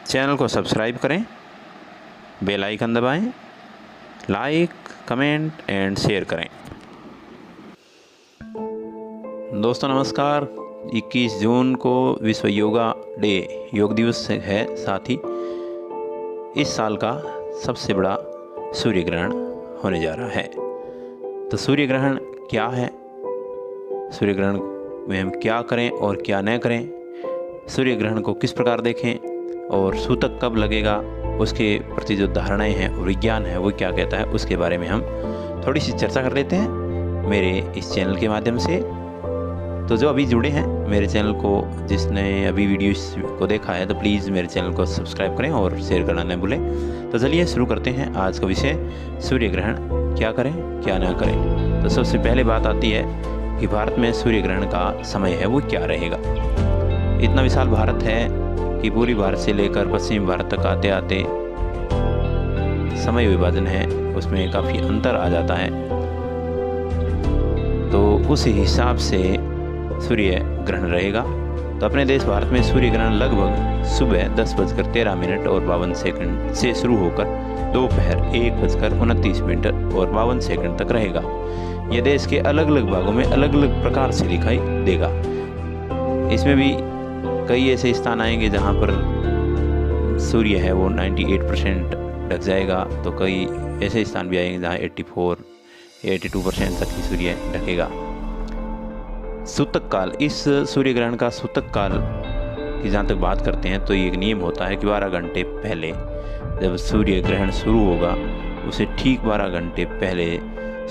Channel को subscribe करें, bell icon दबाएं, लाइक, कमेंट एंड शेयर करें। दोस्तों नमस्कार। 21 जून को विश्व योगा डे योग दिवस है। साथ ही इस साल का सबसे बड़ा सूर्य ग्रहण होने जा रहा है। तो सूर्य ग्रहण क्या है, सूर्य ग्रहण में हम क्या करें और क्या न करें, सूर्य ग्रहण को किस प्रकार देखें और सूतक कब लगेगा, उसके प्रति जो धारणाएं हैं और विज्ञान है वो क्या कहता है, उसके बारे में हम थोड़ी सी चर्चा कर लेते हैं मेरे इस चैनल के माध्यम से। तो जो अभी जुड़े हैं मेरे चैनल को, जिसने अभी वीडियो को देखा है, तो प्लीज़ मेरे चैनल को सब्सक्राइब करें और शेयर करना न भूलें। तो चलिए शुरू करते हैं आज का विषय, सूर्य ग्रहण क्या करें क्या ना करें। तो सबसे पहले बात आती है कि भारत में सूर्य ग्रहण का समय है वो क्या रहेगा। इतना विशाल भारत है कि पूरी भारत से लेकर पश्चिम भारत तक आते आते समय विभाजन है उसमें काफ़ी अंतर आ जाता है। तो उस हिसाब से सूर्य ग्रहण रहेगा। तो अपने देश भारत में सूर्य ग्रहण लगभग सुबह 10:13 और 52 से शुरू होकर दोपहर 1:29 और 52 तक रहेगा। यह देश के अलग अलग भागों में अलग अलग प्रकार से दिखाई देगा। इसमें भी कई ऐसे स्थान आएंगे जहां पर सूर्य है वो 98% ढक जाएगा, तो कई ऐसे स्थान भी आएंगे जहां 84-82% तक ही सूर्य ढकेगा। सूतक काल, इस सूर्य ग्रहण का सूतक काल की जहाँ तक बात करते हैं तो ये एक नियम होता है कि 12 घंटे पहले जब सूर्य ग्रहण शुरू होगा उसे ठीक 12 घंटे पहले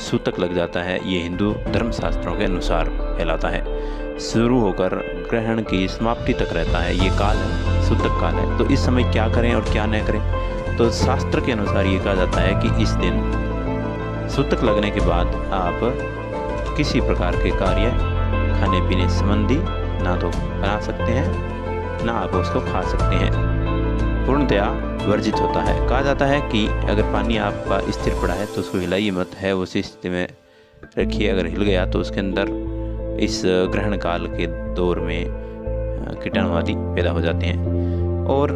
सूतक लग जाता है। ये हिंदू धर्मशास्त्रों के अनुसार कहलाता है। शुरू होकर ग्रहण की समाप्ति तक रहता है, ये काल है, सूतक काल है। तो इस समय क्या करें और क्या न करें, तो शास्त्र के अनुसार ये कहा जाता है कि इस दिन सूतक लगने के बाद आप किसी प्रकार के कार्य खाने पीने संबंधी ना तो बना सकते हैं ना आप उसको खा सकते हैं, पूर्णतया वर्जित होता है। कहा जाता है कि अगर पानी आपका स्थिर पड़ा है तो उसको हिलाइए मत, है उसी स्थिति में रखिए। अगर हिल गया तो उसके अंदर इस ग्रहण काल के दौर में कीटाणु आदि पैदा हो जाते हैं। और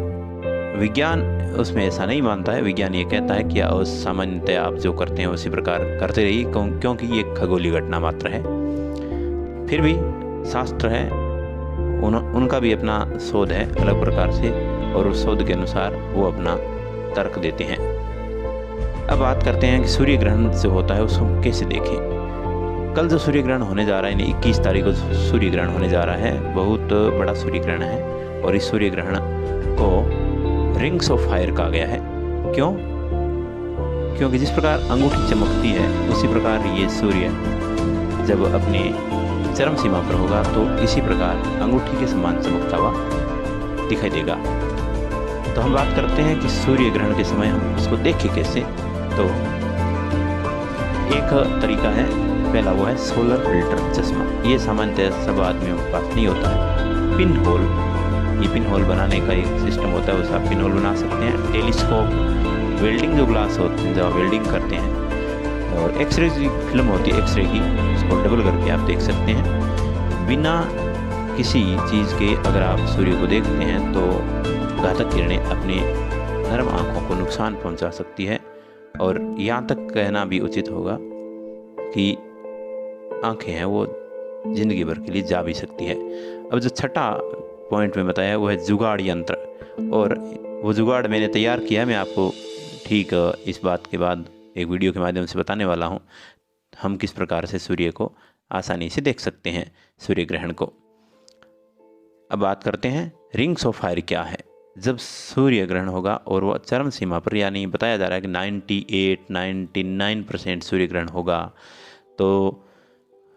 विज्ञान उसमें ऐसा नहीं मानता है। विज्ञान ये कहता है कि सामान्यतः आप जो करते हैं उसी प्रकार करते रहिए, क्योंकि ये खगोलीय घटना मात्र है। फिर भी शास्त्र है, उनका भी अपना शोध है अलग प्रकार से, और उस शोध के अनुसार वो अपना तर्क देते हैं। अब बात करते हैं कि सूर्य ग्रहण जो होता है उसको कैसे देखें। कल जो सूर्य ग्रहण होने जा रहा है, यानी 21 तारीख को सूर्य ग्रहण होने जा रहा है, बहुत बड़ा सूर्य ग्रहण है। और इस सूर्य ग्रहण को रिंग्स ऑफ फायर कहा गया है। क्यों? क्योंकि जिस प्रकार अंगूठी चमकती है उसी प्रकार ये सूर्य जब अपने चरम सीमा पर होगा तो इसी प्रकार अंगूठी के समान चमकता हुआ दिखाई देगा। तो हम बात करते हैं कि सूर्य ग्रहण के समय हम उसको देखें कैसे। तो एक तरीका है, पहला वो है सोलर फिल्टर चश्मा। ये सामान्यतः सब आदमियों के पास नहीं होता है। पिन होल, ये पिन होल बनाने का एक सिस्टम होता है, उससे आप पिन होल बना सकते हैं। टेलीस्कोप, वेल्डिंग जो ग्लास होते हैं जब वेल्डिंग करते हैं, और एक्सरे की फिल्म होती है एक्सरे की, उसको डबल करके आप देख सकते हैं। बिना किसी चीज़ के अगर आप सूर्य को देखते हैं तो घातक किरणें अपने नरम आँखों को नुकसान पहुंचा सकती है। और यहाँ तक कहना भी उचित होगा कि आँखें हैं वो जिंदगी भर के लिए जा भी सकती है। अब जो छठा पॉइंट में बताया वो है जुगाड़ यंत्र, और वो जुगाड़ मैंने तैयार किया है। मैं आपको ठीक इस बात के बाद एक वीडियो के माध्यम से बताने वाला हूँ हम किस प्रकार से सूर्य को आसानी से देख सकते हैं, सूर्य ग्रहण को। अब बात करते हैं रिंग्स ऑफ फायर क्या है। जब सूर्य ग्रहण होगा और वह चरम सीमा पर, यानी बताया जा रहा है कि 98-99% सूर्य ग्रहण होगा। तो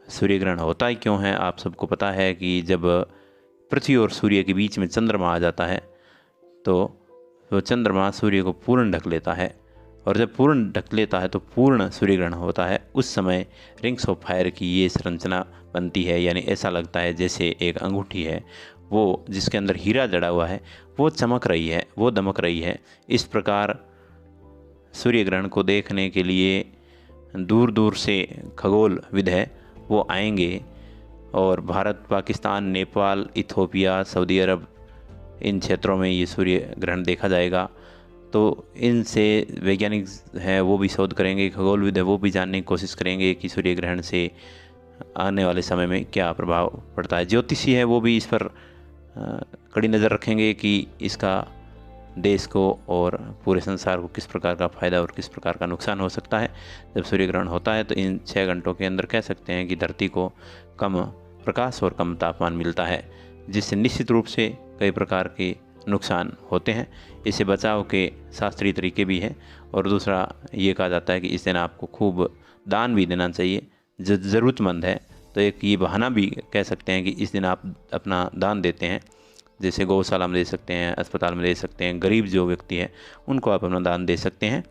सूर्य ग्रहण होता ही क्यों है, आप सबको पता है कि जब पृथ्वी और सूर्य के बीच में चंद्रमा आ जाता है तो वो चंद्रमा सूर्य को पूर्ण ढक लेता है, और जब पूर्ण ढक लेता है तो पूर्ण सूर्य ग्रहण होता है। उस समय रिंग्स ऑफ फायर की ये संरचना बनती है, यानी ऐसा लगता है जैसे एक अंगूठी है वो, जिसके अंदर हीरा जड़ा हुआ है, वो चमक रही है, वो दमक रही है। इस प्रकार सूर्य ग्रहण को देखने के लिए दूर दूर से खगोलविद है वो आएंगे, और भारत, पाकिस्तान, नेपाल, इथोपिया, सऊदी अरब इन क्षेत्रों में ये सूर्य ग्रहण देखा जाएगा। तो इनसे वैज्ञानिक हैं वो भी शोध करेंगे, खगोलविद है वो भी जानने की कोशिश करेंगे कि सूर्य ग्रहण से आने वाले समय में क्या प्रभाव पड़ता है। ज्योतिषी है वो भी इस पर कड़ी नज़र रखेंगे कि इसका देश को और पूरे संसार को किस प्रकार का फ़ायदा और किस प्रकार का नुकसान हो सकता है। जब सूर्य ग्रहण होता है तो इन 6 घंटों के अंदर कह सकते हैं कि धरती को कम प्रकाश और कम तापमान मिलता है, जिससे निश्चित रूप से कई प्रकार के नुकसान होते हैं। इससे बचाव के शास्त्रीय तरीके भी हैं। और दूसरा ये कहा जाता है कि इस दिन आपको खूब दान भी देना चाहिए जो ज़रूरतमंद है। तो एक ये बहाना भी कह सकते हैं कि इस दिन आप अपना दान देते हैं, जैसे गौशाला में दे सकते हैं, अस्पताल में दे सकते हैं, गरीब जो व्यक्ति है उनको आप अपना दान दे सकते हैं।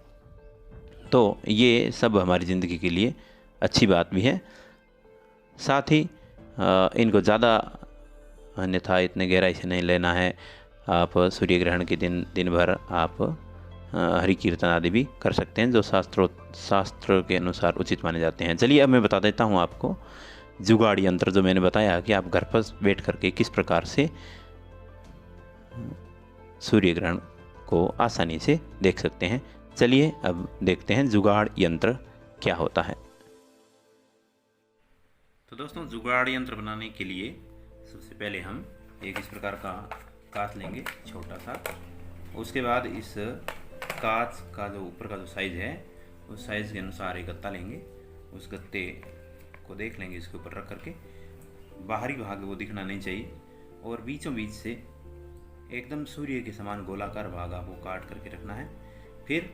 तो ये सब हमारी ज़िंदगी के लिए अच्छी बात भी है। साथ ही इनको ज़्यादा अन्यथा इतने गहराई से नहीं लेना है। आप सूर्य ग्रहण के दिन भर आप हरि कीर्तन आदि भी कर सकते हैं, जो शास्त्र के अनुसार उचित माने जाते हैं। चलिए अब मैं बता देता हूँ आपको जुगाड़ यंत्र, जो मैंने बताया कि आप घर पर बैठ करके किस प्रकार से सूर्य ग्रहण को आसानी से देख सकते हैं। चलिए अब देखते हैं जुगाड़ यंत्र क्या होता है। तो दोस्तों, जुगाड़ यंत्र बनाने के लिए सबसे पहले हम एक इस प्रकार का कांच लेंगे छोटा सा। उसके बाद इस कांच का जो ऊपर का जो साइज़ है उस साइज़ के अनुसार एक गत्ता लेंगे। उस गत्ते को देख लेंगे इसके ऊपर रख करके, बाहरी भाग वो दिखना नहीं चाहिए, और बीचों बीच से एकदम सूर्य के समान गोलाकार भाग आपको काट करके रखना है। फिर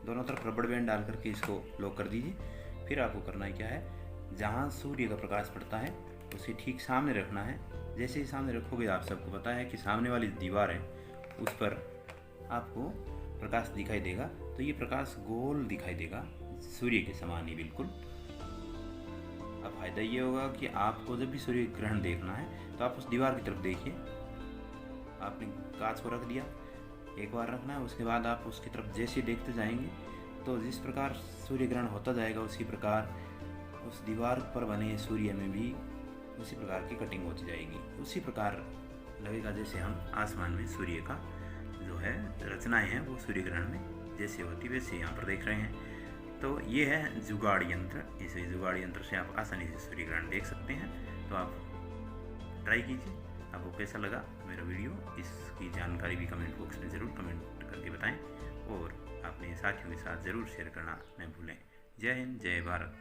दोनों तरफ रबड़ बैंड डाल करके इसको लॉक कर दीजिए। फिर आपको करना है क्या है, जहाँ सूर्य का प्रकाश पड़ता है उसे ठीक सामने रखना है। जैसे ही सामने रखोगे आप सबको पता है कि सामने वाली दीवार है उस पर आपको प्रकाश दिखाई देगा। तो ये प्रकाश गोल दिखाई देगा सूर्य के समान ही बिल्कुल। अब फायदा ये होगा कि आपको जब भी सूर्य ग्रहण देखना है तो आप उस दीवार की तरफ देखिए। आपने कांच को रख दिया, एक बार रखना है, उसके बाद आप उसकी तरफ जैसे देखते जाएंगे तो जिस प्रकार सूर्य ग्रहण होता जाएगा उसी प्रकार उस दीवार पर बने सूर्य में भी उसी प्रकार की कटिंग होती जाएगी। उसी प्रकार लगेगा जैसे हम आसमान में सूर्य का जो है रचनाएं हैं वो सूर्य ग्रहण में जैसे होती वैसे यहाँ पर देख रहे हैं। तो ये है जुगाड़ यंत्र। इस जुगाड़ यंत्र से आप आसानी से सूर्य ग्रहण देख सकते हैं। तो आप ट्राई कीजिए। आपको कैसा लगा मेरा वीडियो, इसकी जानकारी भी कमेंट बॉक्स में ज़रूर कमेंट करके बताएं, और अपने साथियों के साथ ज़रूर शेयर करना न भूलें। जय हिंद, जय भारत।